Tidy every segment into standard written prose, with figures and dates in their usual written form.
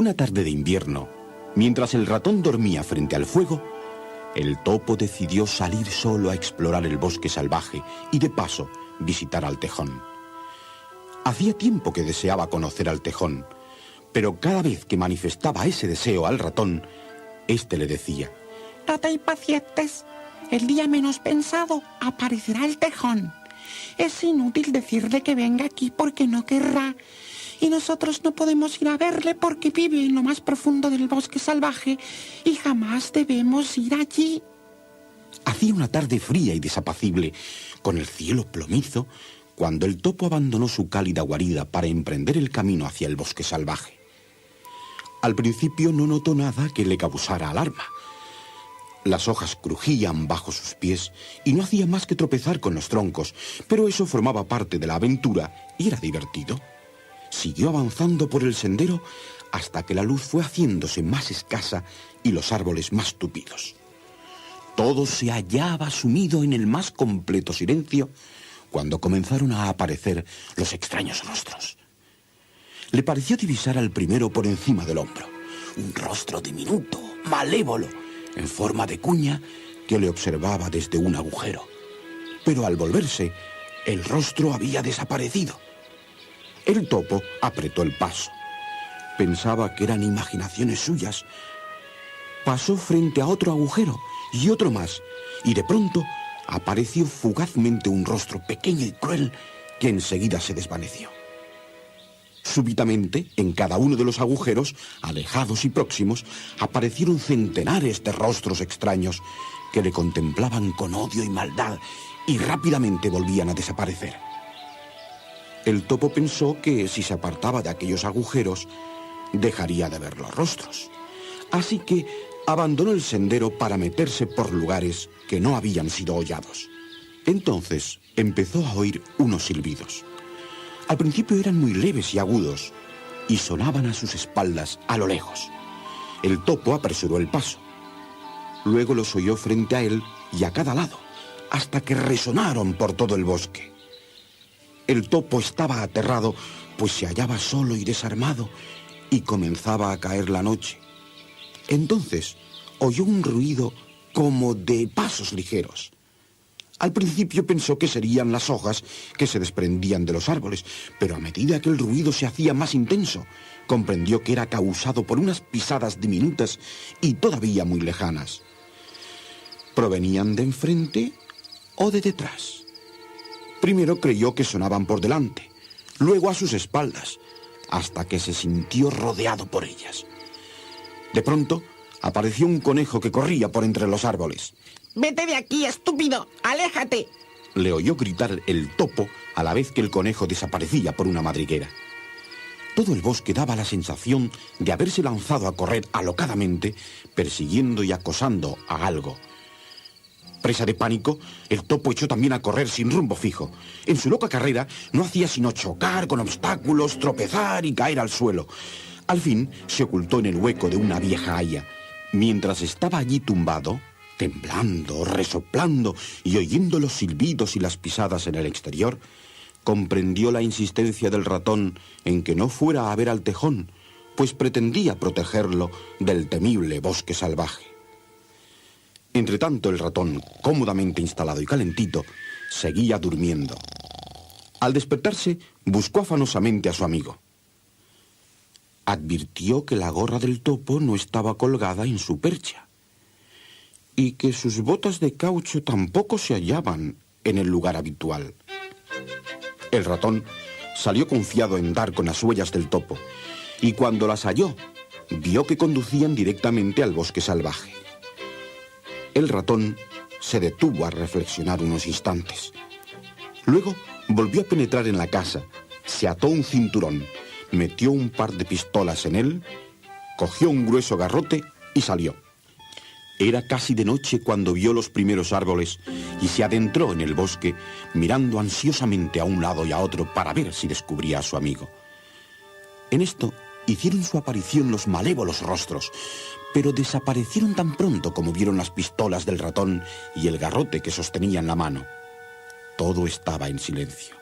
Una tarde de invierno, mientras el ratón dormía frente al fuego, el topo decidió salir solo a explorar el bosque salvaje y, de paso, visitar al tejón. Hacía tiempo que deseaba conocer al tejón, pero cada vez que manifestaba ese deseo al ratón, éste le decía: «No te impacientes. El día menos pensado aparecerá el tejón. Es inútil decirle que venga aquí porque no querrá. Y nosotros no podemos ir a verle porque vive en lo más profundo del bosque salvaje y jamás debemos ir allí». Hacía una tarde fría y desapacible, con el cielo plomizo, cuando el topo abandonó su cálida guarida para emprender el camino hacia el bosque salvaje. Al principio no notó nada que le causara alarma. Las hojas crujían bajo sus pies y no hacía más que tropezar con los troncos, pero eso formaba parte de la aventura y era divertido. Siguió avanzando por el sendero hasta que la luz fue haciéndose más escasa y los árboles más tupidos. Todo se hallaba sumido en el más completo silencio cuando comenzaron a aparecer los extraños rostros. Le pareció divisar al primero por encima del hombro, un rostro diminuto, malévolo, en forma de cuña, que le observaba desde un agujero. Pero al volverse, el rostro había desaparecido. El topo apretó el paso. Pensaba que eran imaginaciones suyas. Pasó frente a otro agujero y otro más, y de pronto apareció fugazmente un rostro pequeño y cruel que enseguida se desvaneció. Súbitamente, en cada uno de los agujeros, alejados y próximos, aparecieron centenares de rostros extraños que le contemplaban con odio y maldad y rápidamente volvían a desaparecer. El topo pensó que si se apartaba de aquellos agujeros, dejaría de ver los rostros. Así que abandonó el sendero para meterse por lugares que no habían sido hollados. Entonces empezó a oír unos silbidos. Al principio eran muy leves y agudos, y sonaban a sus espaldas a lo lejos. El topo apresuró el paso. Luego los oyó frente a él y a cada lado, hasta que resonaron por todo el bosque. El topo estaba aterrado, pues se hallaba solo y desarmado, y comenzaba a caer la noche. Entonces oyó un ruido como de pasos ligeros. Al principio pensó que serían las hojas que se desprendían de los árboles, pero a medida que el ruido se hacía más intenso, comprendió que era causado por unas pisadas diminutas y todavía muy lejanas. ¿Provenían de enfrente o de detrás? Primero creyó que sonaban por delante, luego a sus espaldas, hasta que se sintió rodeado por ellas. De pronto apareció un conejo que corría por entre los árboles. «Vete de aquí, estúpido, aléjate», le oyó gritar el topo a la vez que el conejo desaparecía por una madriguera. Todo el bosque daba la sensación de haberse lanzado a correr alocadamente, persiguiendo y acosando a algo. Presa de pánico, el topo echó también a correr sin rumbo fijo. En su loca carrera no hacía sino chocar con obstáculos, tropezar y caer al suelo. Al fin se ocultó en el hueco de una vieja haya. Mientras estaba allí tumbado, temblando, resoplando y oyendo los silbidos y las pisadas en el exterior, comprendió la insistencia del ratón en que no fuera a ver al tejón, pues pretendía protegerlo del temible bosque salvaje. Entretanto, el ratón, cómodamente instalado y calentito, seguía durmiendo. Al despertarse, buscó afanosamente a su amigo. Advirtió que la gorra del topo no estaba colgada en su percha y que sus botas de caucho tampoco se hallaban en el lugar habitual. El ratón salió confiado en dar con las huellas del topo, y cuando las halló, vio que conducían directamente al bosque salvaje. El ratón se detuvo a reflexionar unos instantes. Luego volvió a penetrar en la casa, se ató un cinturón, metió un par de pistolas en él, cogió un grueso garrote y salió. Era casi de noche cuando vio los primeros árboles y se adentró en el bosque, mirando ansiosamente a un lado y a otro para ver si descubría a su amigo. En esto hicieron su aparición los malévolos rostros, pero desaparecieron tan pronto como vieron las pistolas del ratón y el garrote que sostenía en la mano. Todo estaba en silencio.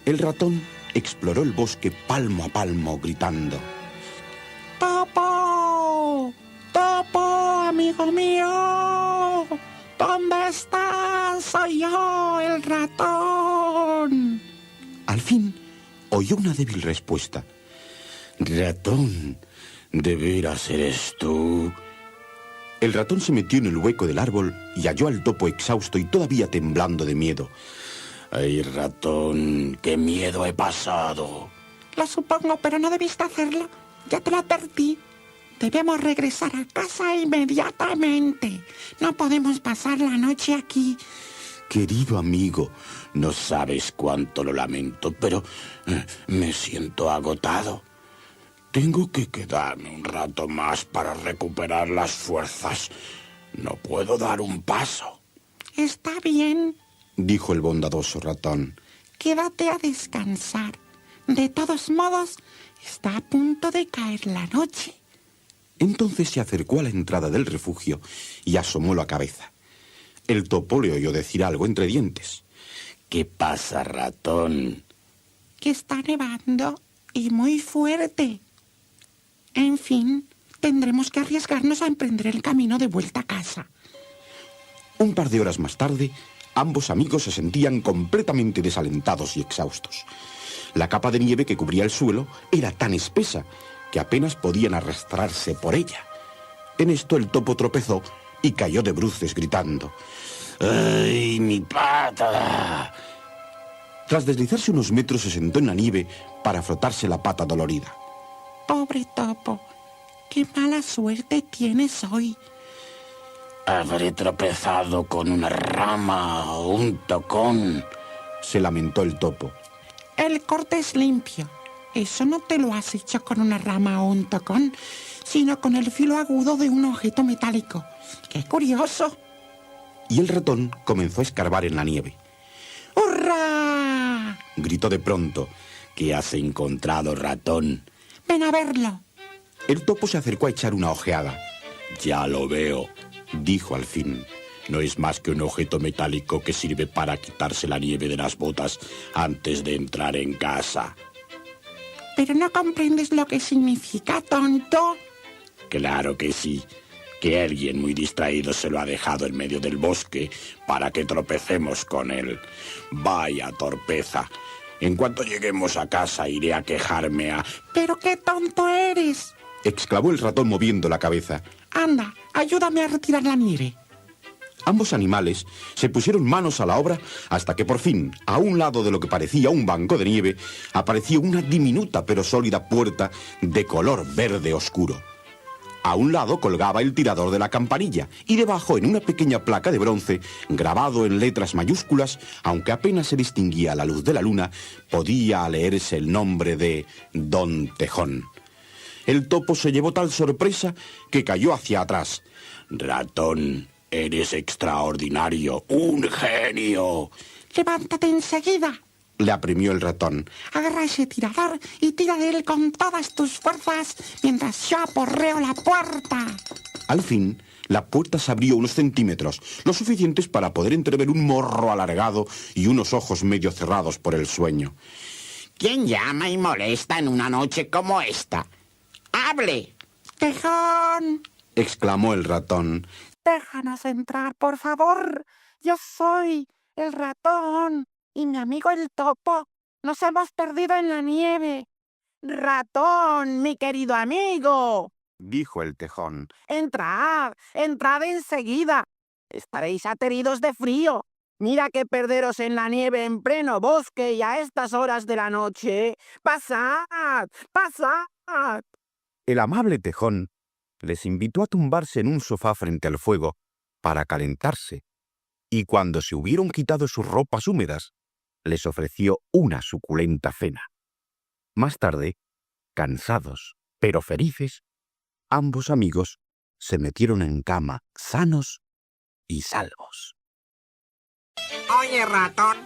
El ratón exploró el bosque palmo a palmo, gritando: amigo mío, ¿dónde estás? Soy yo, el ratón. Al fin, oyó una débil respuesta. Ratón, ¿de veras eres tú? El ratón se metió en el hueco del árbol y halló al topo exhausto y todavía temblando de miedo. ¡Ay, ratón, qué miedo he pasado! Lo supongo, pero no debiste hacerlo. Ya te lo advertí. Debemos regresar a casa inmediatamente. No podemos pasar la noche aquí. Querido amigo, no sabes cuánto lo lamento, pero me siento agotado. Tengo que quedarme un rato más para recuperar las fuerzas. No puedo dar un paso. Está bien, dijo el bondadoso ratón. Quédate a descansar. De todos modos, está a punto de caer la noche. Entonces se acercó a la entrada del refugio y asomó la cabeza. El topo le oyó decir algo entre dientes. ¿Qué pasa, ratón? Que está nevando y muy fuerte. En fin, tendremos que arriesgarnos a emprender el camino de vuelta a casa. Un par de horas más tarde, ambos amigos se sentían completamente desalentados y exhaustos. La capa de nieve que cubría el suelo era tan espesa que apenas podían arrastrarse por ella. En esto el topo tropezó y cayó de bruces gritando. ¡Ay, mi pata! Tras deslizarse unos metros se sentó en la nieve para frotarse la pata dolorida. Pobre topo, qué mala suerte tienes hoy. Habré tropezado con una rama o un tocón, se lamentó el topo. El corte es limpio. Eso no te lo has hecho con una rama o un tocón, sino con el filo agudo de un objeto metálico. ¡Qué curioso! Y el ratón comenzó a escarbar en la nieve. ¡Hurra! Gritó de pronto. ¿Qué has encontrado, ratón? Ven a verlo. El topo se acercó a echar una ojeada. Ya lo veo, dijo al fin. No es más que un objeto metálico que sirve para quitarse la nieve de las botas antes de entrar en casa. ¿Pero no comprendes lo que significa, tonto? Claro que sí. Que alguien muy distraído se lo ha dejado en medio del bosque para que tropecemos con él. Vaya torpeza. En cuanto lleguemos a casa iré a quejarme a... ¡Pero qué tonto eres!, exclamó el ratón moviendo la cabeza. Anda, ayúdame a retirar la nieve. Ambos animales se pusieron manos a la obra hasta que por fin, a un lado de lo que parecía un banco de nieve, apareció una diminuta pero sólida puerta de color verde oscuro. A un lado colgaba el tirador de la campanilla y debajo, en una pequeña placa de bronce, grabado en letras mayúsculas, aunque apenas se distinguía a la luz de la luna, podía leerse el nombre de Don Tejón. El topo se llevó tal sorpresa que cayó hacia atrás. «Ratón, eres extraordinario, un genio». ¡Levántate enseguida!, le apremió el ratón. Agarra ese tirador y tira de él con todas tus fuerzas mientras yo aporreo la puerta. Al fin, la puerta se abrió unos centímetros, lo suficientes para poder entrever un morro alargado y unos ojos medio cerrados por el sueño. ¿Quién llama y molesta en una noche como esta? ¡Hable! ¡Tejón!, exclamó el ratón. Déjanos entrar, por favor. Yo soy el ratón y mi amigo el topo. Nos hemos perdido en la nieve. Ratón, mi querido amigo, dijo el tejón. Entrad enseguida. Estaréis ateridos de frío. Mira que perderos en la nieve en pleno bosque y a estas horas de la noche. ¡Pasad! ¡Pasad! El amable tejón les invitó a tumbarse en un sofá frente al fuego para calentarse, y cuando se hubieron quitado sus ropas húmedas, les ofreció una suculenta cena. Más tarde, cansados pero felices, ambos amigos se metieron en cama sanos y salvos. Oye, ratón,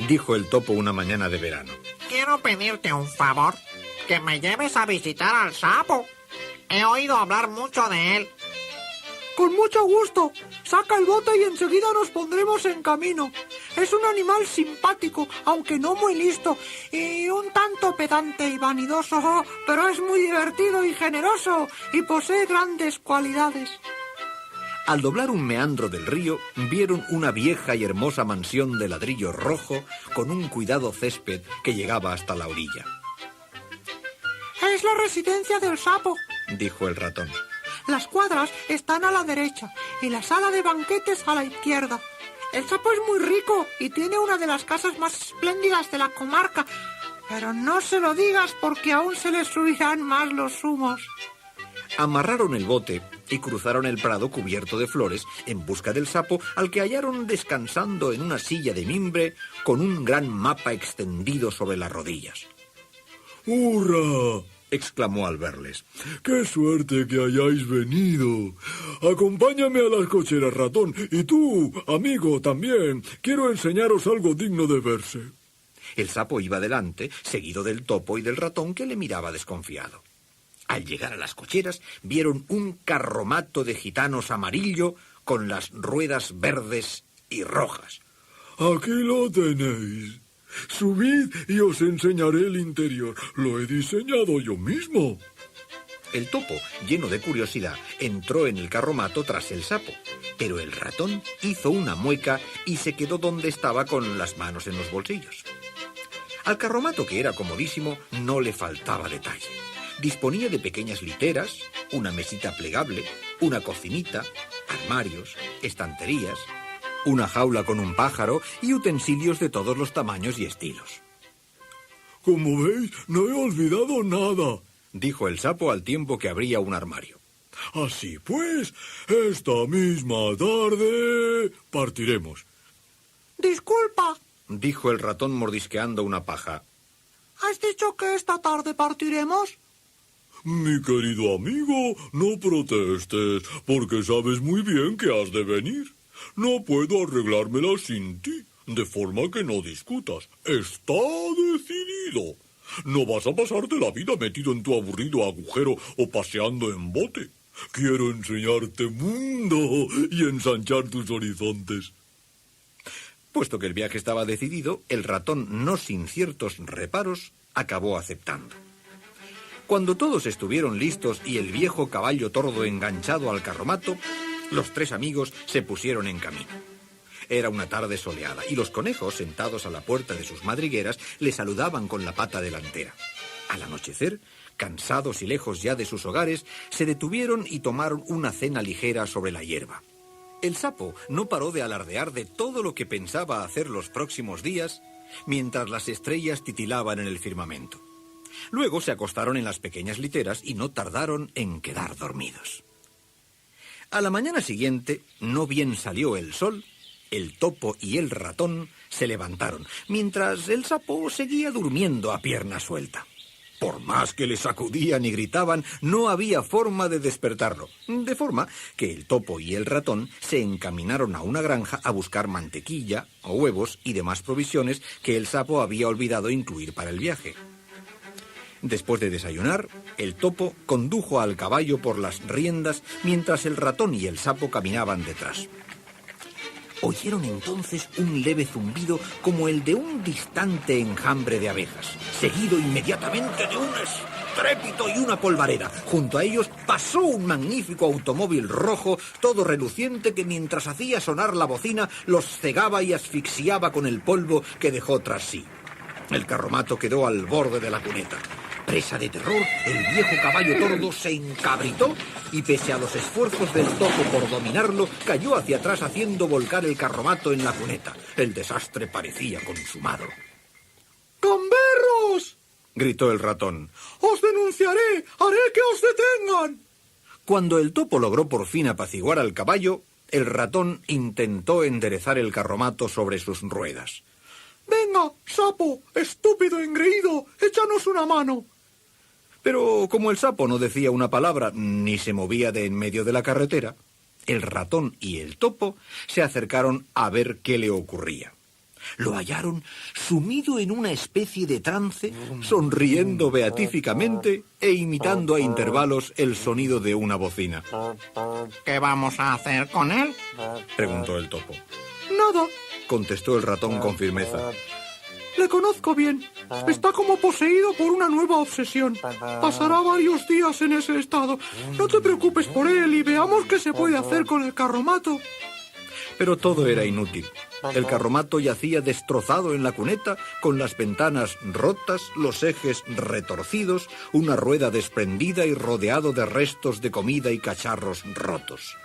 dijo el topo una mañana de verano. quiero pedirte un favor, que me lleves a visitar al sapo. He oído hablar mucho de él. Con mucho gusto. Saca el bote y enseguida nos pondremos en camino. Es un animal simpático, aunque no muy listo, y un tanto pedante y vanidoso, pero es muy divertido y generoso, y posee grandes cualidades. Al doblar un meandro del río, vieron una vieja y hermosa mansión de ladrillo rojo con un cuidado césped que llegaba hasta la orilla. Es la residencia del sapo. Dijo el ratón. Las cuadras están a la derecha y la sala de banquetes a la izquierda. El sapo es muy rico y tiene una de las casas más espléndidas de la comarca. Pero no se lo digas porque aún se le subirán más los humos. Amarraron el bote y cruzaron el prado cubierto de flores en busca del sapo, al que hallaron descansando en una silla de mimbre con un gran mapa extendido sobre las rodillas. ¡Hurra!, exclamó al verles. ¡Qué suerte que hayáis venido! Acompáñame a las cocheras, ratón, y tú, amigo, también. Quiero enseñaros algo digno de verse. El sapo iba delante, seguido del topo y del ratón, que le miraba desconfiado. Al llegar a las cocheras, vieron un carromato de gitanos amarillo con las ruedas verdes y rojas. Aquí lo tenéis. Subid y os enseñaré el interior. Lo he diseñado yo mismo. El topo, lleno de curiosidad, entró en el carromato tras el sapo, pero el ratón hizo una mueca y se quedó donde estaba con las manos en los bolsillos. Al carromato, que era comodísimo, no le faltaba detalle. Disponía de pequeñas literas, una mesita plegable, una cocinita, armarios, estanterías, una jaula con un pájaro y utensilios de todos los tamaños y estilos. Como veis, no he olvidado nada, dijo el sapo al tiempo que abría un armario. Así pues, esta misma tarde partiremos. Disculpa, dijo el ratón mordisqueando una paja. ¿has dicho que esta tarde partiremos? Mi querido amigo, no protestes, porque sabes muy bien que has de venir. No puedo arreglármela sin ti, de forma que no discutas. Está decidido. No vas a pasarte la vida metido en tu aburrido agujero o paseando en bote. Quiero enseñarte mundo y ensanchar tus horizontes. Puesto que el viaje estaba decidido, el ratón, no sin ciertos reparos, acabó aceptando. Cuando todos estuvieron listos y el viejo caballo tordo enganchado al carromato, los tres amigos se pusieron en camino. Era una tarde soleada y los conejos, sentados a la puerta de sus madrigueras, le saludaban con la pata delantera. Al anochecer, cansados y lejos ya de sus hogares, se detuvieron y tomaron una cena ligera sobre la hierba. El sapo no paró de alardear de todo lo que pensaba hacer los próximos días, mientras las estrellas titilaban en el firmamento. Luego se acostaron en las pequeñas literas y no tardaron en quedar dormidos. A la mañana siguiente, no bien salió el sol, el topo y el ratón se levantaron, mientras el sapo seguía durmiendo a pierna suelta. Por más que le sacudían y gritaban, no había forma de despertarlo, de forma que el topo y el ratón se encaminaron a una granja a buscar mantequilla, huevos y demás provisiones que el sapo había olvidado incluir para el viaje. Después de desayunar, el topo condujo al caballo por las riendas mientras el ratón y el sapo caminaban detrás. Oyeron entonces un leve zumbido como el de un distante enjambre de abejas, seguido inmediatamente de un estrépito y una polvareda. Junto a ellos pasó un magnífico automóvil rojo, todo reluciente, que mientras hacía sonar la bocina los cegaba y asfixiaba con el polvo que dejó tras sí. El carromato quedó al borde de la cuneta. Presa de terror, el viejo caballo tordo se encabritó y, pese a los esfuerzos del topo por dominarlo, cayó hacia atrás haciendo volcar el carromato en la cuneta. El desastre parecía consumado. ¡Gamberros!, gritó el ratón. ¡Os denunciaré! ¡Haré que os detengan! Cuando el topo logró por fin apaciguar al caballo, el ratón intentó enderezar el carromato sobre sus ruedas. ¡Venga, sapo, estúpido engreído, échanos una mano! Pero como el sapo no decía una palabra ni se movía de en medio de la carretera, el ratón y el topo se acercaron a ver qué le ocurría. Lo hallaron sumido en una especie de trance, sonriendo beatíficamente e imitando a intervalos el sonido de una bocina. ¿Qué vamos a hacer con él? Preguntó el topo. Nada. Contestó el ratón con firmeza. Le conozco bien. Está como poseído por una nueva obsesión. Pasará varios días en ese estado. No te preocupes por él y veamos qué se puede hacer con el carromato. Pero todo era inútil. El carromato yacía destrozado en la cuneta, con las ventanas rotas, los ejes retorcidos, una rueda desprendida y rodeado de restos de comida y cacharros rotos.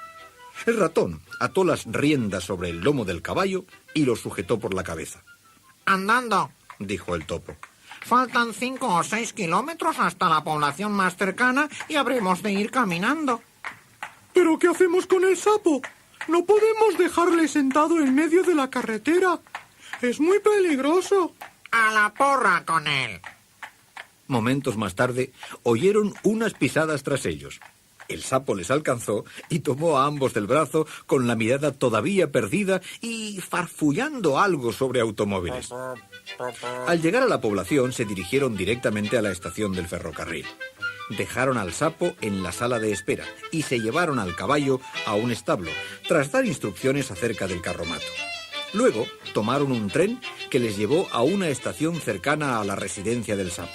El ratón ató las riendas sobre el lomo del caballo y lo sujetó por la cabeza. Andando, Dijo el topo. faltan 5 o 6 kilómetros hasta la población más cercana y habremos de ir caminando. ¿Pero qué hacemos con el sapo? No podemos dejarle sentado en medio de la carretera. Es muy peligroso. A la porra con él. Momentos más tarde, oyeron unas pisadas tras ellos. El sapo les alcanzó y tomó a ambos del brazo con la mirada todavía perdida y farfullando algo sobre automóviles. Al llegar a la población, se dirigieron directamente a la estación del ferrocarril. Dejaron al sapo en la sala de espera y se llevaron al caballo a un establo, tras dar instrucciones acerca del carromato. Luego, tomaron un tren que les llevó a una estación cercana a la residencia del sapo.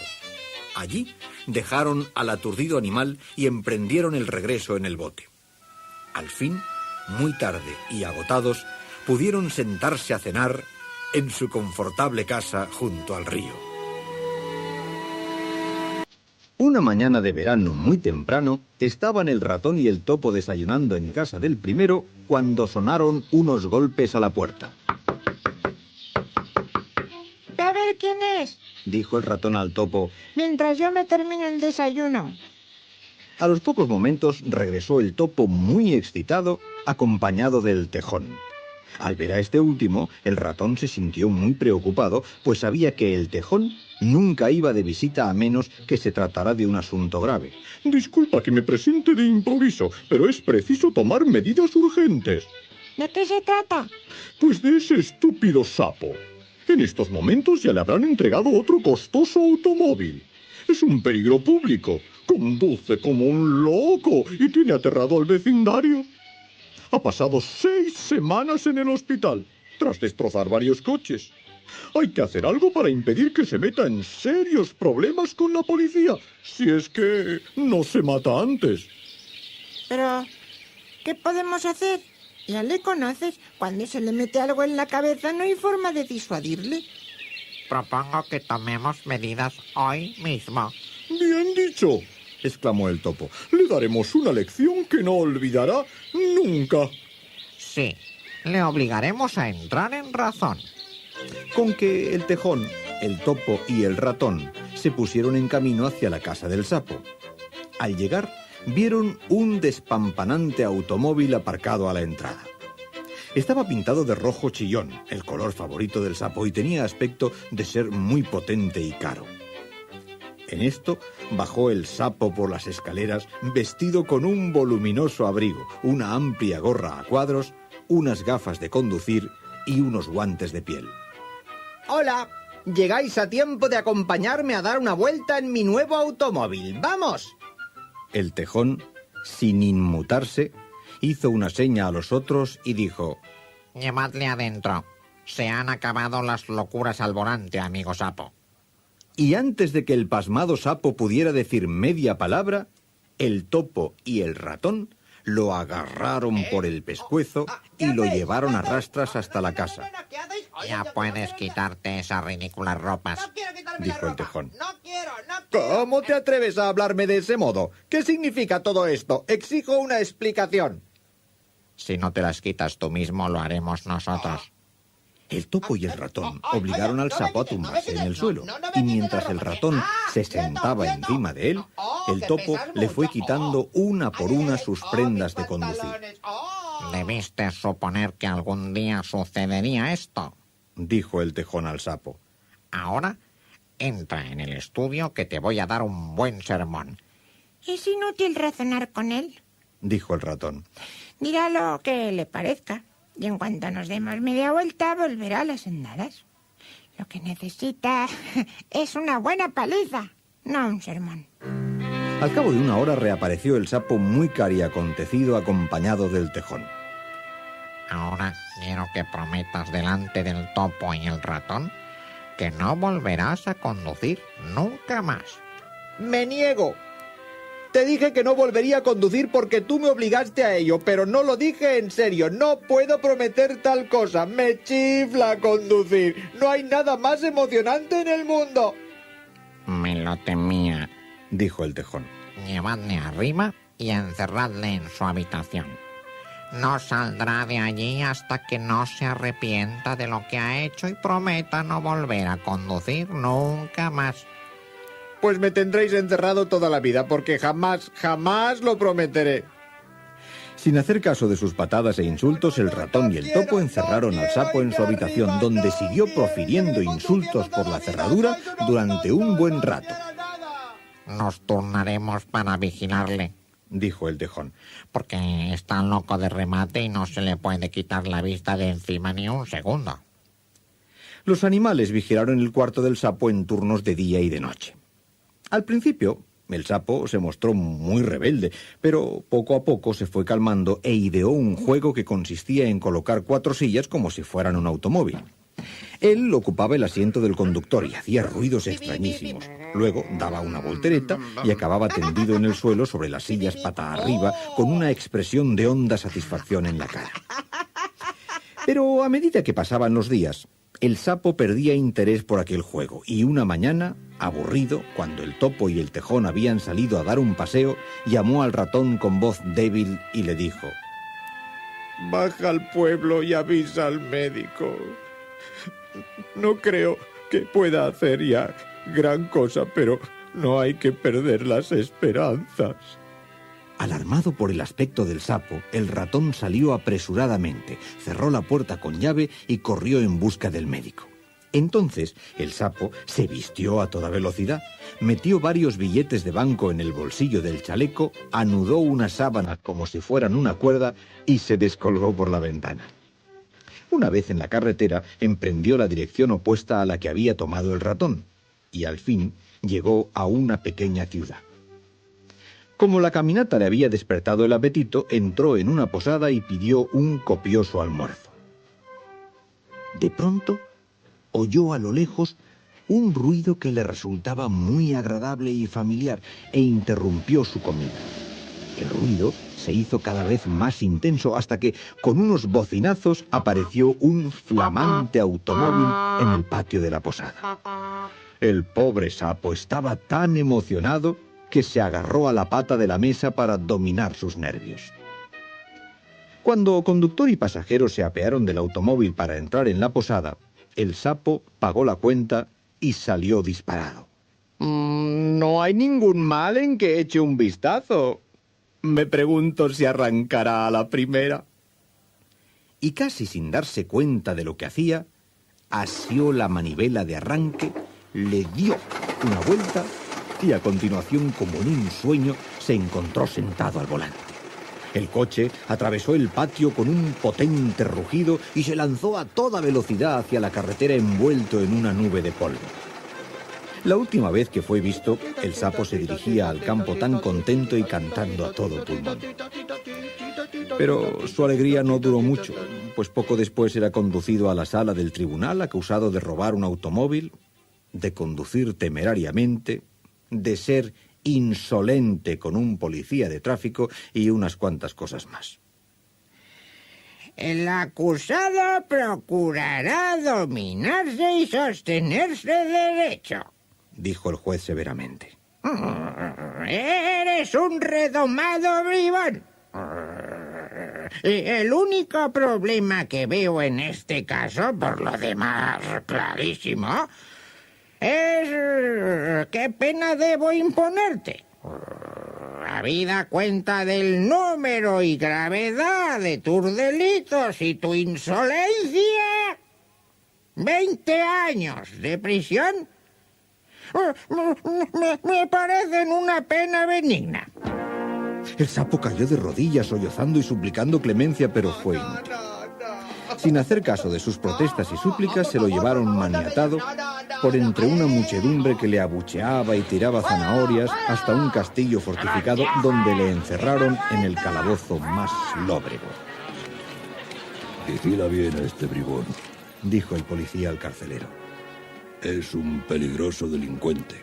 Allí dejaron al aturdido animal y emprendieron el regreso en el bote. Al fin, muy tarde y agotados, pudieron sentarse a cenar en su confortable casa junto al río. Una mañana de verano muy temprano, estaban el ratón y el topo desayunando en casa del primero cuando sonaron unos golpes a la puerta. Ve a ver quién es, Dijo el ratón al topo. mientras yo me termino el desayuno. A los pocos momentos regresó el topo muy excitado, acompañado del tejón. Al ver a este último, el ratón se sintió muy preocupado, pues sabía que el tejón nunca iba de visita a menos que se tratara de un asunto grave. Disculpa que me presente de improviso, pero es preciso tomar medidas urgentes. ¿De qué se trata? Pues de ese estúpido sapo. En estos momentos ya le habrán entregado otro costoso automóvil. Es un peligro público. Conduce como un loco y tiene aterrado al vecindario. Ha pasado 6 semanas en el hospital, tras destrozar varios coches. Hay que hacer algo para impedir que se meta en serios problemas con la policía, si es que no se mata antes. Pero, ¿qué podemos hacer? Ya le conoces. Cuando se le mete algo en la cabeza no hay forma de disuadirle. Propongo que tomemos medidas hoy mismo. Bien dicho, exclamó el topo. le daremos una lección que no olvidará nunca. Sí, le obligaremos a entrar en razón. Con que el tejón, el topo y el ratón se pusieron en camino hacia la casa del sapo. Al llegar, vieron un despampanante automóvil aparcado a la entrada. Estaba pintado de rojo chillón, el color favorito del sapo, y tenía aspecto de ser muy potente y caro. En esto bajó el sapo por las escaleras vestido con un voluminoso abrigo, una amplia gorra a cuadros, unas gafas de conducir y unos guantes de piel. Hola, llegáis a tiempo de acompañarme a dar una vuelta en mi nuevo automóvil. ¡Vamos! El tejón, sin inmutarse, hizo una seña a los otros y dijo: Llevadle adentro. Se han acabado las locuras al volante, amigo sapo. Y antes de que el pasmado sapo pudiera decir media palabra, el topo y el ratón lo agarraron por el pescuezo y lo llevaron a rastras hasta la casa. Ya puedes quitarte esas ridículas ropas. Dijo el tejón. ¿Cómo te atreves a hablarme de ese modo? ¿Qué significa todo esto? Exijo una explicación. Si no te las quitas tú mismo, lo haremos nosotros. El topo y el ratón obligaron al sapo a tumbarse en el suelo, y mientras el ratón se sentaba encima de él, el topo le fue quitando una por una sus prendas de conducir. Debiste suponer que algún día sucedería esto. Dijo el tejón al sapo. Ahora, entra en el estudio que te voy a dar un buen sermón. Es inútil razonar con él. Dijo el ratón. Dirá lo que le parezca. Y en cuanto nos demos media vuelta, volverá a las andadas. Lo que necesita es una buena paliza, no un sermón. Al cabo de una hora reapareció el sapo muy cariacontecido acompañado del tejón. Ahora quiero que prometas delante del topo y el ratón que no volverás a conducir nunca más. Me niego. Te dije que no volvería a conducir porque tú me obligaste a ello, pero no lo dije en serio. No puedo prometer tal cosa. Me chifla conducir. No hay nada más emocionante en el mundo. Me lo temía, dijo el tejón. Llevadle arriba y encerradle en su habitación. No saldrá de allí hasta que no se arrepienta de lo que ha hecho y prometa no volver a conducir nunca más. Pues me tendréis encerrado toda la vida, porque jamás lo prometeré. Sin hacer caso de sus patadas e insultos, el ratón y el topo encerraron al sapo en su habitación, donde siguió profiriendo insultos por la cerradura durante un buen rato. Nos turnaremos para vigilarle, dijo el tejón, porque está loco de remate y no se le puede quitar la vista de encima ni un segundo. Los animales vigilaron el cuarto del sapo en turnos de día y de noche. Al principio, el sapo se mostró muy rebelde, pero poco a poco se fue calmando e ideó un juego que consistía en colocar 4 sillas como si fueran un automóvil. Él ocupaba el asiento del conductor y hacía ruidos extrañísimos. Luego daba una voltereta y acababa tendido en el suelo sobre las sillas pata arriba con una expresión de honda satisfacción en la cara. Pero a medida que pasaban los días, el sapo perdía interés por aquel juego y una mañana, aburrido, cuando el topo y el tejón habían salido a dar un paseo, llamó al ratón con voz débil y le dijo: «Baja al pueblo y avisa al médico. No creo que pueda hacer ya gran cosa, pero no hay que perder las esperanzas». Alarmado por el aspecto del sapo, el ratón salió apresuradamente, cerró la puerta con llave y corrió en busca del médico. Entonces, el sapo se vistió a toda velocidad, metió varios billetes de banco en el bolsillo del chaleco, anudó una sábana como si fueran una cuerda y se descolgó por la ventana. Una vez en la carretera, emprendió la dirección opuesta a la que había tomado el ratón, y al fin llegó a una pequeña ciudad. Como la caminata le había despertado el apetito, entró en una posada y pidió un copioso almuerzo. De pronto, oyó a lo lejos un ruido que le resultaba muy agradable y familiar e interrumpió su comida. El ruido se hizo cada vez más intenso hasta que, con unos bocinazos, apareció un flamante automóvil en el patio de la posada. El pobre sapo estaba tan emocionado que se agarró a la pata de la mesa para dominar sus nervios. Cuando conductor y pasajeros se apearon del automóvil para entrar en la posada, el sapo pagó la cuenta y salió disparado. No hay ningún mal en que eche un vistazo. Me pregunto si arrancará a la primera. Y casi sin darse cuenta de lo que hacía, asió la manivela de arranque, le dio una vuelta y a continuación, como en un sueño, se encontró sentado al volante. El coche atravesó el patio con un potente rugido y se lanzó a toda velocidad hacia la carretera envuelto en una nube de polvo. La última vez que fue visto, el sapo se dirigía al campo tan contento y cantando a todo pulmón. Pero su alegría no duró mucho, pues poco después era conducido a la sala del tribunal acusado de robar un automóvil, de conducir temerariamente, de ser insolente con un policía de tráfico y unas cuantas cosas más. El acusado procurará dominarse y sostenerse derecho, dijo el juez severamente. Eres un redomado bribón. El único problema que veo en este caso, por lo demás clarísimo, es qué pena debo imponerte. Habida cuenta del número y gravedad de tus delitos y tu insolencia, 20 años de prisión me parecen una pena benigna. El sapo cayó de rodillas, sollozando y suplicando clemencia, pero fue inútil. Sin hacer caso de sus protestas y súplicas, se lo llevaron maniatado por entre una muchedumbre que le abucheaba y tiraba zanahorias hasta un castillo fortificado donde le encerraron en el calabozo más lóbrego. Vigila bien a este bribón, dijo el policía al carcelero. Es un peligroso delincuente.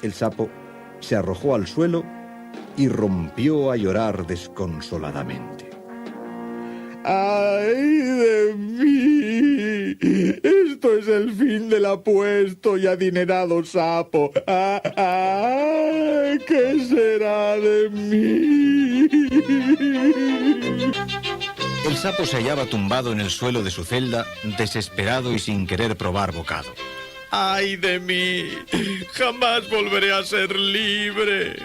El sapo se arrojó al suelo y rompió a llorar desconsoladamente. ¡Ay de mí! Esto es el fin del apuesto y adinerado sapo. ¡Ay! ¿Qué será de mí? El sapo se hallaba tumbado en el suelo de su celda, desesperado y sin querer probar bocado. ¡Ay de mí! ¡Jamás volveré a ser libre!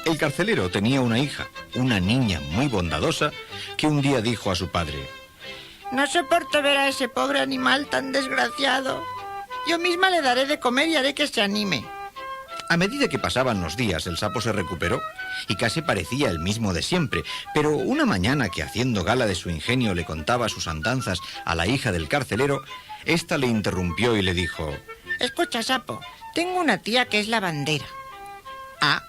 El carcelero tenía una hija, una niña muy bondadosa, que un día dijo a su padre: No soporto ver a ese pobre animal tan desgraciado. Yo misma le daré de comer y haré que se anime. A medida que pasaban los días, el sapo se recuperó y casi parecía el mismo de siempre, pero una mañana que, haciendo gala de su ingenio, le contaba sus andanzas a la hija del carcelero, ésta le interrumpió y le dijo: Escucha, sapo, tengo una tía que es lavandera. Ah,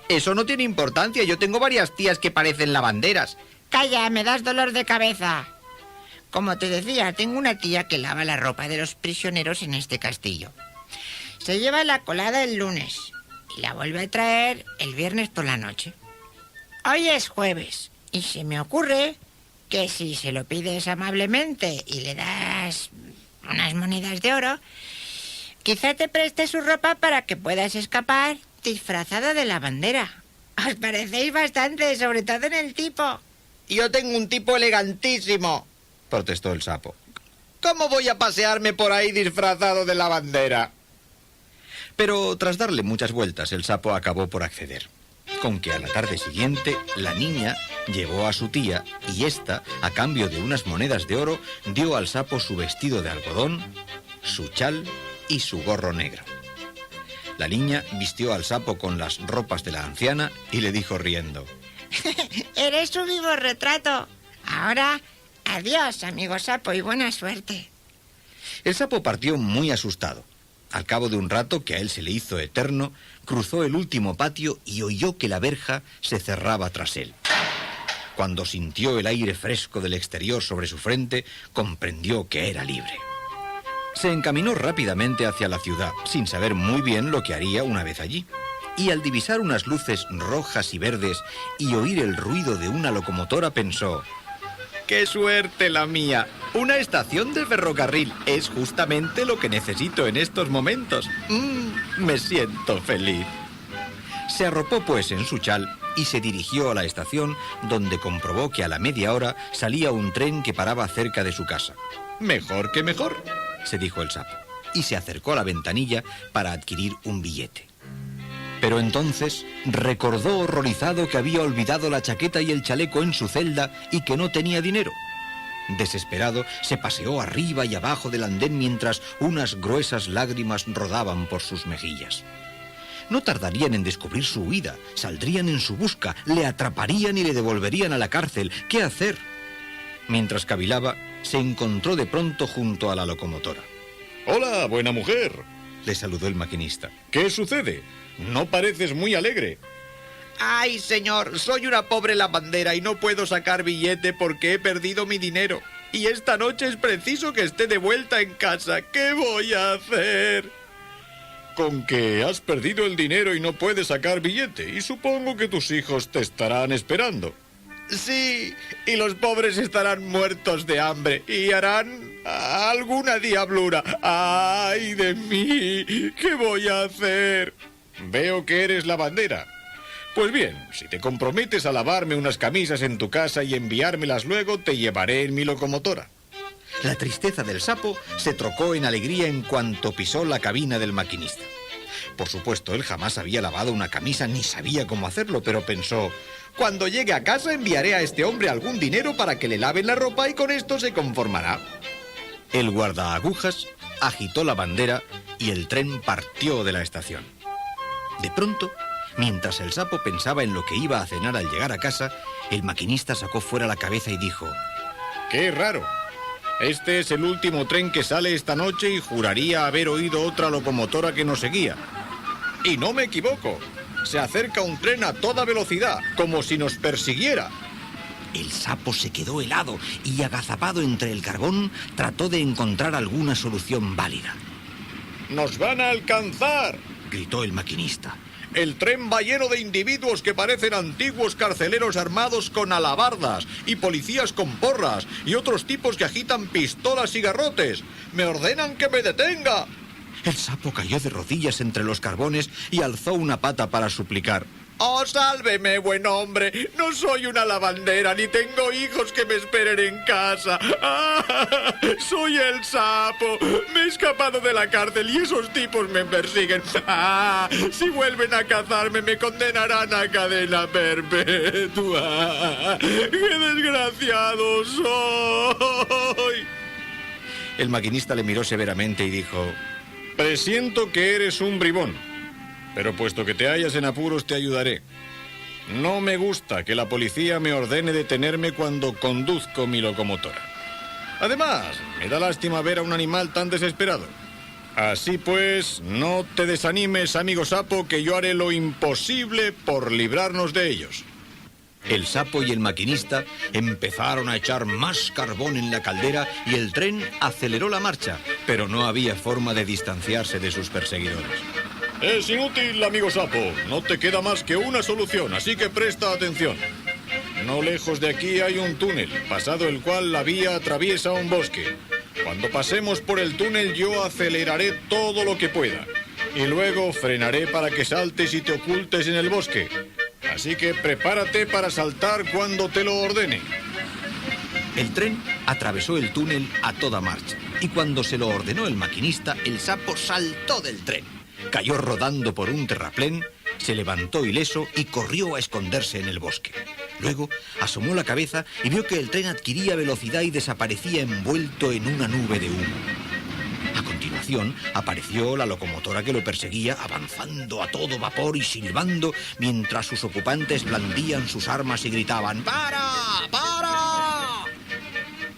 eso no tiene importancia, yo tengo varias tías que parecen lavanderas. Calla, me das dolor de cabeza. Como te decía, tengo una tía que lava la ropa de los prisioneros en este castillo. Se lleva la colada el lunes y la vuelve a traer el viernes por la noche. Hoy es jueves y se me ocurre que si se lo pides amablemente y le das unas monedas de oro, quizá te preste su ropa para que puedas escapar disfrazada de lavandera. Os parecéis bastante, sobre todo en el tipo. Yo tengo un tipo elegantísimo, protestó el sapo. ¿Cómo voy a pasearme por ahí disfrazado de lavandera? Pero tras darle muchas vueltas, el sapo acabó por acceder. Con que a la tarde siguiente, la niña llevó a su tía y ésta, a cambio de unas monedas de oro, dio al sapo su vestido de algodón, su chal y su gorro negro. La niña vistió al sapo con las ropas de la anciana y le dijo riendo: Eres su vivo retrato. Ahora, adiós, amigo sapo, y buena suerte. El sapo partió muy asustado. Al cabo de un rato, que a él se le hizo eterno, cruzó el último patio y oyó que la verja se cerraba tras él. Cuando sintió el aire fresco del exterior sobre su frente, comprendió que era libre. Se encaminó rápidamente hacia la ciudad, sin saber muy bien lo que haría una vez allí. Y al divisar unas luces rojas y verdes y oír el ruido de una locomotora, pensó: ¡qué suerte la mía! Una estación de ferrocarril es justamente lo que necesito en estos momentos. Me siento feliz. Se arropó pues en su chal y se dirigió a la estación, donde comprobó que a la media hora salía un tren que paraba cerca de su casa. Mejor que mejor, se dijo el sapo, y se acercó a la ventanilla para adquirir un billete. Pero entonces recordó horrorizado que había olvidado la chaqueta y el chaleco en su celda y que no tenía dinero. Desesperado, se paseó arriba y abajo del andén mientras unas gruesas lágrimas rodaban por sus mejillas. No tardarían en descubrir su huida, saldrían en su busca, le atraparían y le devolverían a la cárcel. ¿Qué hacer? Mientras cavilaba, se encontró de pronto junto a la locomotora. Hola, buena mujer, le saludó el maquinista. ¿Qué sucede? No pareces muy alegre. ¡Ay, señor! Soy una pobre lavandera y no puedo sacar billete porque he perdido mi dinero. Y esta noche es preciso que esté de vuelta en casa. ¿Qué voy a hacer? Con que has perdido el dinero y no puedes sacar billete, y supongo que tus hijos te estarán esperando. Sí, y los pobres estarán muertos de hambre y harán alguna diablura. ¡Ay de mí! ¿Qué voy a hacer? Veo que eres lavandera. Pues bien, si te comprometes a lavarme unas camisas en tu casa y enviármelas luego, te llevaré en mi locomotora. La tristeza del sapo se trocó en alegría en cuanto pisó la cabina del maquinista. Por supuesto, él jamás había lavado una camisa ni sabía cómo hacerlo, pero pensó: cuando llegue a casa enviaré a este hombre algún dinero para que le laven la ropa y con esto se conformará. El guardaagujas agitó la bandera y el tren partió de la estación. De pronto, mientras el sapo pensaba en lo que iba a cenar al llegar a casa, el maquinista sacó fuera la cabeza y dijo: ¡qué raro! Este es el último tren que sale esta noche y juraría haber oído otra locomotora que nos seguía. Y no me equivoco. Se acerca un tren a toda velocidad, como si nos persiguiera. El sapo se quedó helado y, agazapado entre el carbón, trató de encontrar alguna solución válida. ¡Nos van a alcanzar!, gritó el maquinista. El tren va lleno de individuos que parecen antiguos carceleros armados con alabardas y policías con porras y otros tipos que agitan pistolas y garrotes. ¡Me ordenan que me detenga! El sapo cayó de rodillas entre los carbones y alzó una pata para suplicar. ¡Oh, sálveme, buen hombre! No soy una lavandera, ni tengo hijos que me esperen en casa. ¡Ah! ¡Soy el sapo! Me he escapado de la cárcel y esos tipos me persiguen. ¡Ah! Si vuelven a cazarme, me condenarán a cadena perpetua. ¡Qué desgraciado soy! El maquinista le miró severamente y dijo... Presiento que eres un bribón, pero puesto que te hallas en apuros te ayudaré. No me gusta que la policía me ordene detenerme cuando conduzco mi locomotora. Además, me da lástima ver a un animal tan desesperado. Así pues, no te desanimes, amigo sapo, que yo haré lo imposible por librarnos de ellos. El sapo y el maquinista empezaron a echar más carbón en la caldera y el tren aceleró la marcha, pero no había forma de distanciarse de sus perseguidores. Es inútil, amigo sapo. No te queda más que una solución, así que presta atención. No lejos de aquí hay un túnel, pasado el cual la vía atraviesa un bosque. Cuando pasemos por el túnel yo aceleraré todo lo que pueda. Y luego frenaré para que saltes y te ocultes en el bosque. Así que prepárate para saltar cuando te lo ordene. El tren atravesó el túnel a toda marcha. Y cuando se lo ordenó el maquinista, el sapo saltó del tren. Cayó rodando por un terraplén, se levantó ileso y corrió a esconderse en el bosque. Luego asomó la cabeza y vio que el tren adquiría velocidad y desaparecía envuelto en una nube de humo. A continuación apareció la locomotora que lo perseguía, avanzando a todo vapor y silbando, mientras sus ocupantes blandían sus armas y gritaban ¡Para! ¡Para!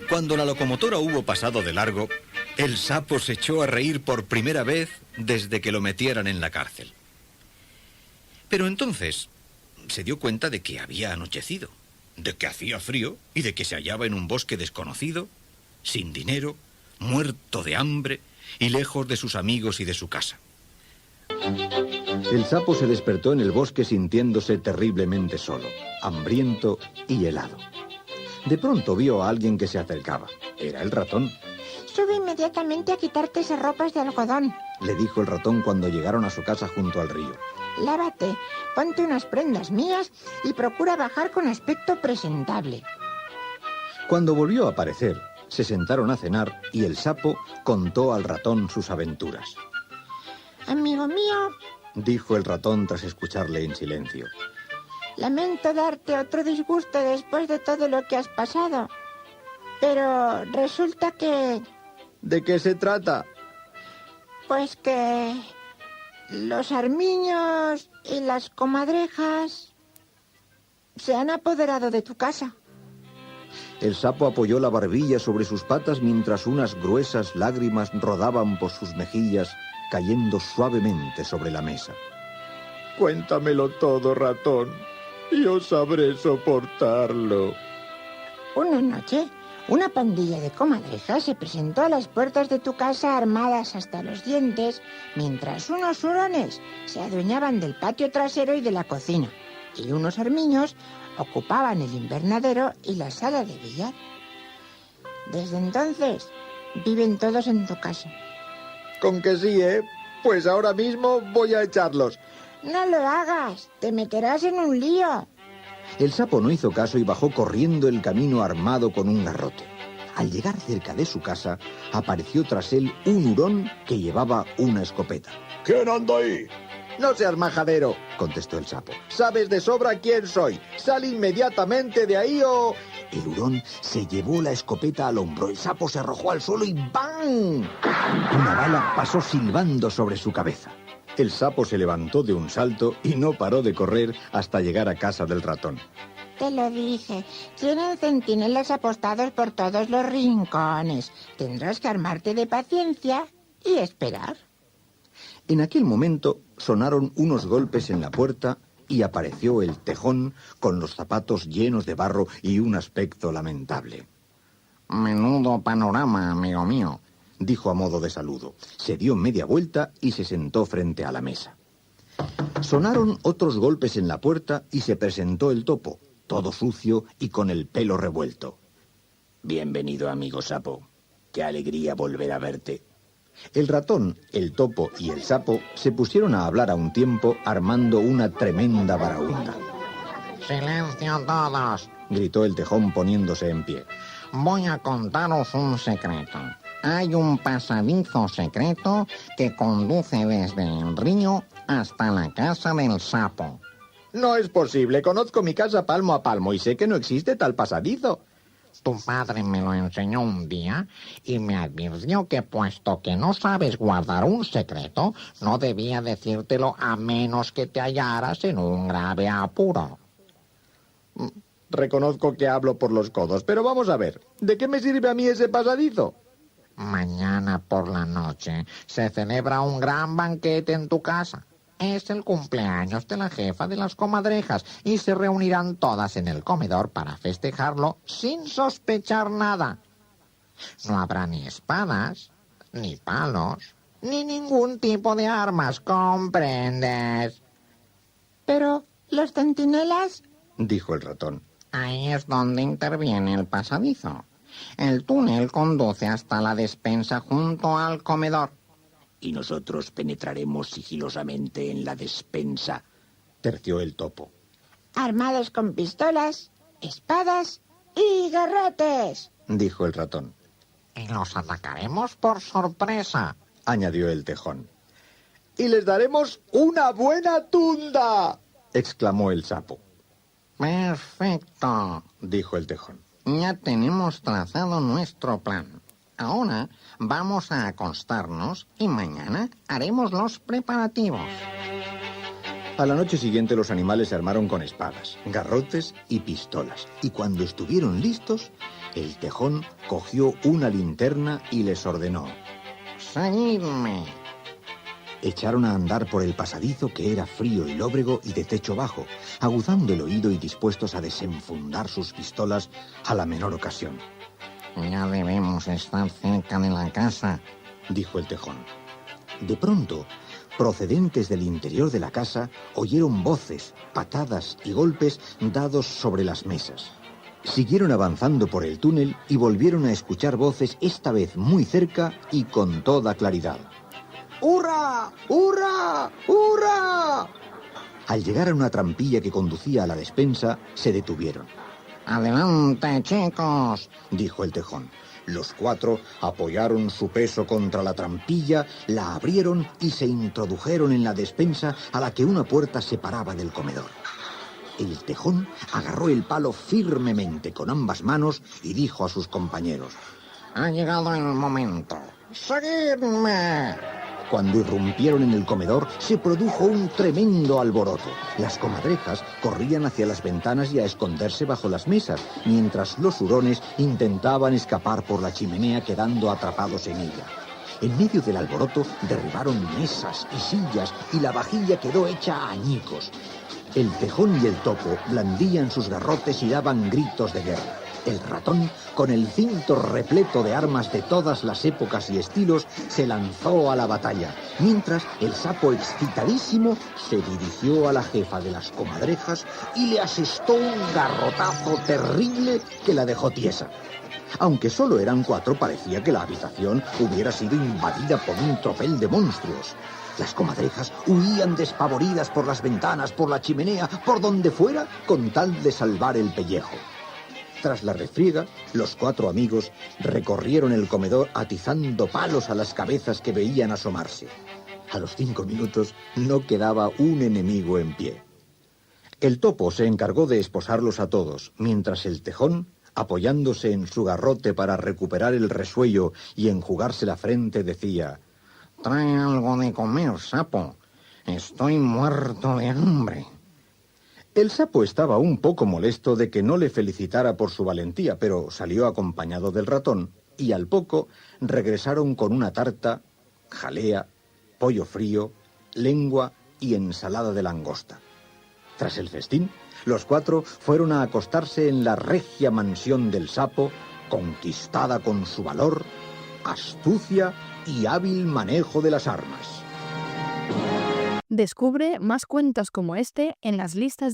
Cuando la locomotora hubo pasado de largo, el sapo se echó a reír por primera vez desde que lo metieran en la cárcel. Pero entonces se dio cuenta de que había anochecido, de que hacía frío y de que se hallaba en un bosque desconocido, sin dinero, muerto de hambre y lejos de sus amigos y de su casa. El sapo se despertó en el bosque sintiéndose terriblemente solo, hambriento y helado. De pronto vio a alguien que se acercaba. Era el ratón. Sube inmediatamente a quitarte esas ropas de algodón, le dijo el ratón cuando llegaron a su casa junto al río. Lávate, ponte unas prendas mías y procura bajar con aspecto presentable. Cuando volvió a aparecer, se sentaron a cenar y el sapo contó al ratón sus aventuras. Amigo mío, dijo el ratón tras escucharle en silencio. Lamento darte otro disgusto después de todo lo que has pasado. Pero resulta que... ¿De qué se trata? Pues que... los armiños y las comadrejas se han apoderado de tu casa. El sapo apoyó la barbilla sobre sus patas mientras unas gruesas lágrimas rodaban por sus mejillas, cayendo suavemente sobre la mesa. Cuéntamelo todo, ratón. Yo sabré soportarlo. Una noche, una pandilla de comadrejas se presentó a las puertas de tu casa armadas hasta los dientes, mientras unos hurones se adueñaban del patio trasero y de la cocina, y unos armiños ocupaban el invernadero y la sala de billar. Desde entonces, viven todos en tu casa. Con que sí, ¿eh? Pues ahora mismo voy a echarlos. No lo hagas, te meterás en un lío. El sapo no hizo caso y bajó corriendo el camino armado con un garrote. Al llegar cerca de su casa, apareció tras él un hurón que llevaba una escopeta. ¿Quién anda ahí? No seas majadero, contestó el sapo. Sabes de sobra quién soy. Sal inmediatamente de ahí o... El hurón se llevó la escopeta al hombro. El sapo se arrojó al suelo y ¡bang! Una bala pasó silbando sobre su cabeza. El sapo se levantó de un salto y no paró de correr hasta llegar a casa del ratón. Te lo dije, tienen centinelas apostados por todos los rincones. Tendrás que armarte de paciencia y esperar. En aquel momento sonaron unos golpes en la puerta y apareció el tejón con los zapatos llenos de barro y un aspecto lamentable. Menudo panorama, amigo mío. dijo a modo de saludo. Se dio media vuelta y se sentó frente a la mesa. Sonaron otros golpes en la puerta y se presentó el topo, todo sucio y con el pelo revuelto. Bienvenido, amigo sapo. Qué alegría volver a verte. El ratón, el topo y el sapo se pusieron a hablar a un tiempo armando una tremenda baraúnda. ¡Silencio todos! Gritó el tejón poniéndose en pie. Voy a contaros un secreto. Hay un pasadizo secreto que conduce desde el río hasta la casa del sapo. No es posible, conozco mi casa palmo a palmo y sé que no existe tal pasadizo. Tu padre me lo enseñó un día y me advirtió que puesto que no sabes guardar un secreto, no debía decírtelo a menos que te hallaras en un grave apuro. Reconozco que hablo por los codos, pero vamos a ver, ¿de qué me sirve a mí ese pasadizo? Mañana por la noche se celebra un gran banquete en tu casa. Es el cumpleaños de la jefa de las comadrejas y se reunirán todas en el comedor para festejarlo sin sospechar nada. No habrá ni espadas, ni palos, ni ningún tipo de armas, ¿comprendes? Pero, ¿los centinelas? Dijo el ratón. Ahí es donde interviene el pasadizo. El túnel conduce hasta la despensa junto al comedor. Y nosotros penetraremos sigilosamente en la despensa, terció el topo. Armados con pistolas, espadas y garrotes, dijo el ratón. Y los atacaremos por sorpresa, añadió el tejón. Y les daremos una buena tunda, exclamó el sapo. Perfecto, dijo el tejón. Ya tenemos trazado nuestro plan. Ahora vamos a acostarnos y mañana haremos los preparativos. A la noche siguiente los animales se armaron con espadas, garrotes y pistolas. Y cuando estuvieron listos, el tejón cogió una linterna y les ordenó: ¡Seguidme! Echaron a andar por el pasadizo que era frío y lóbrego y de techo bajo, aguzando el oído y dispuestos a desenfundar sus pistolas a la menor ocasión. Ya debemos estar cerca de la casa, dijo el tejón. De pronto, procedentes del interior de la casa, oyeron voces, patadas y golpes dados sobre las mesas. Siguieron avanzando por el túnel y volvieron a escuchar voces, esta vez muy cerca y con toda claridad. ¡Hurra! ¡Hurra! ¡Hurra! Al llegar a una trampilla que conducía a la despensa, se detuvieron. ¡Adelante, chicos!, dijo el tejón. Los cuatro apoyaron su peso contra la trampilla, la abrieron y se introdujeron en la despensa a la que una puerta separaba del comedor. El tejón agarró el palo firmemente con ambas manos y dijo a sus compañeros: Ha llegado el momento. ¡Seguidme! Cuando irrumpieron en el comedor, se produjo un tremendo alboroto. Las comadrejas corrían hacia las ventanas y a esconderse bajo las mesas, mientras los hurones intentaban escapar por la chimenea quedando atrapados en ella. En medio del alboroto derribaron mesas y sillas y la vajilla quedó hecha añicos. El tejón y el topo blandían sus garrotes y daban gritos de guerra. El ratón, con el cinto repleto de armas de todas las épocas y estilos, se lanzó a la batalla, mientras el sapo, excitadísimo, se dirigió a la jefa de las comadrejas y le asestó un garrotazo terrible que la dejó tiesa. Aunque solo eran 4, parecía que la habitación hubiera sido invadida por un tropel de monstruos. Las comadrejas huían despavoridas por las ventanas, por la chimenea, por donde fuera, con tal de salvar el pellejo. Tras la refriega, los 4 amigos recorrieron el comedor atizando palos a las cabezas que veían asomarse. A los 5 minutos no quedaba un enemigo en pie. El topo se encargó de esposarlos a todos, mientras el tejón, apoyándose en su garrote para recuperar el resuello y enjugarse la frente, decía: Trae algo de comer, sapo. Estoy muerto de hambre. El sapo estaba un poco molesto de que no le felicitara por su valentía, pero salió acompañado del ratón y al poco regresaron con una tarta, jalea, pollo frío, lengua y ensalada de langosta. Tras el festín, los 4 fueron a acostarse en la regia mansión del sapo, conquistada con su valor astucia y hábil manejo de las armas. Descubre más cuentos como este en las listas de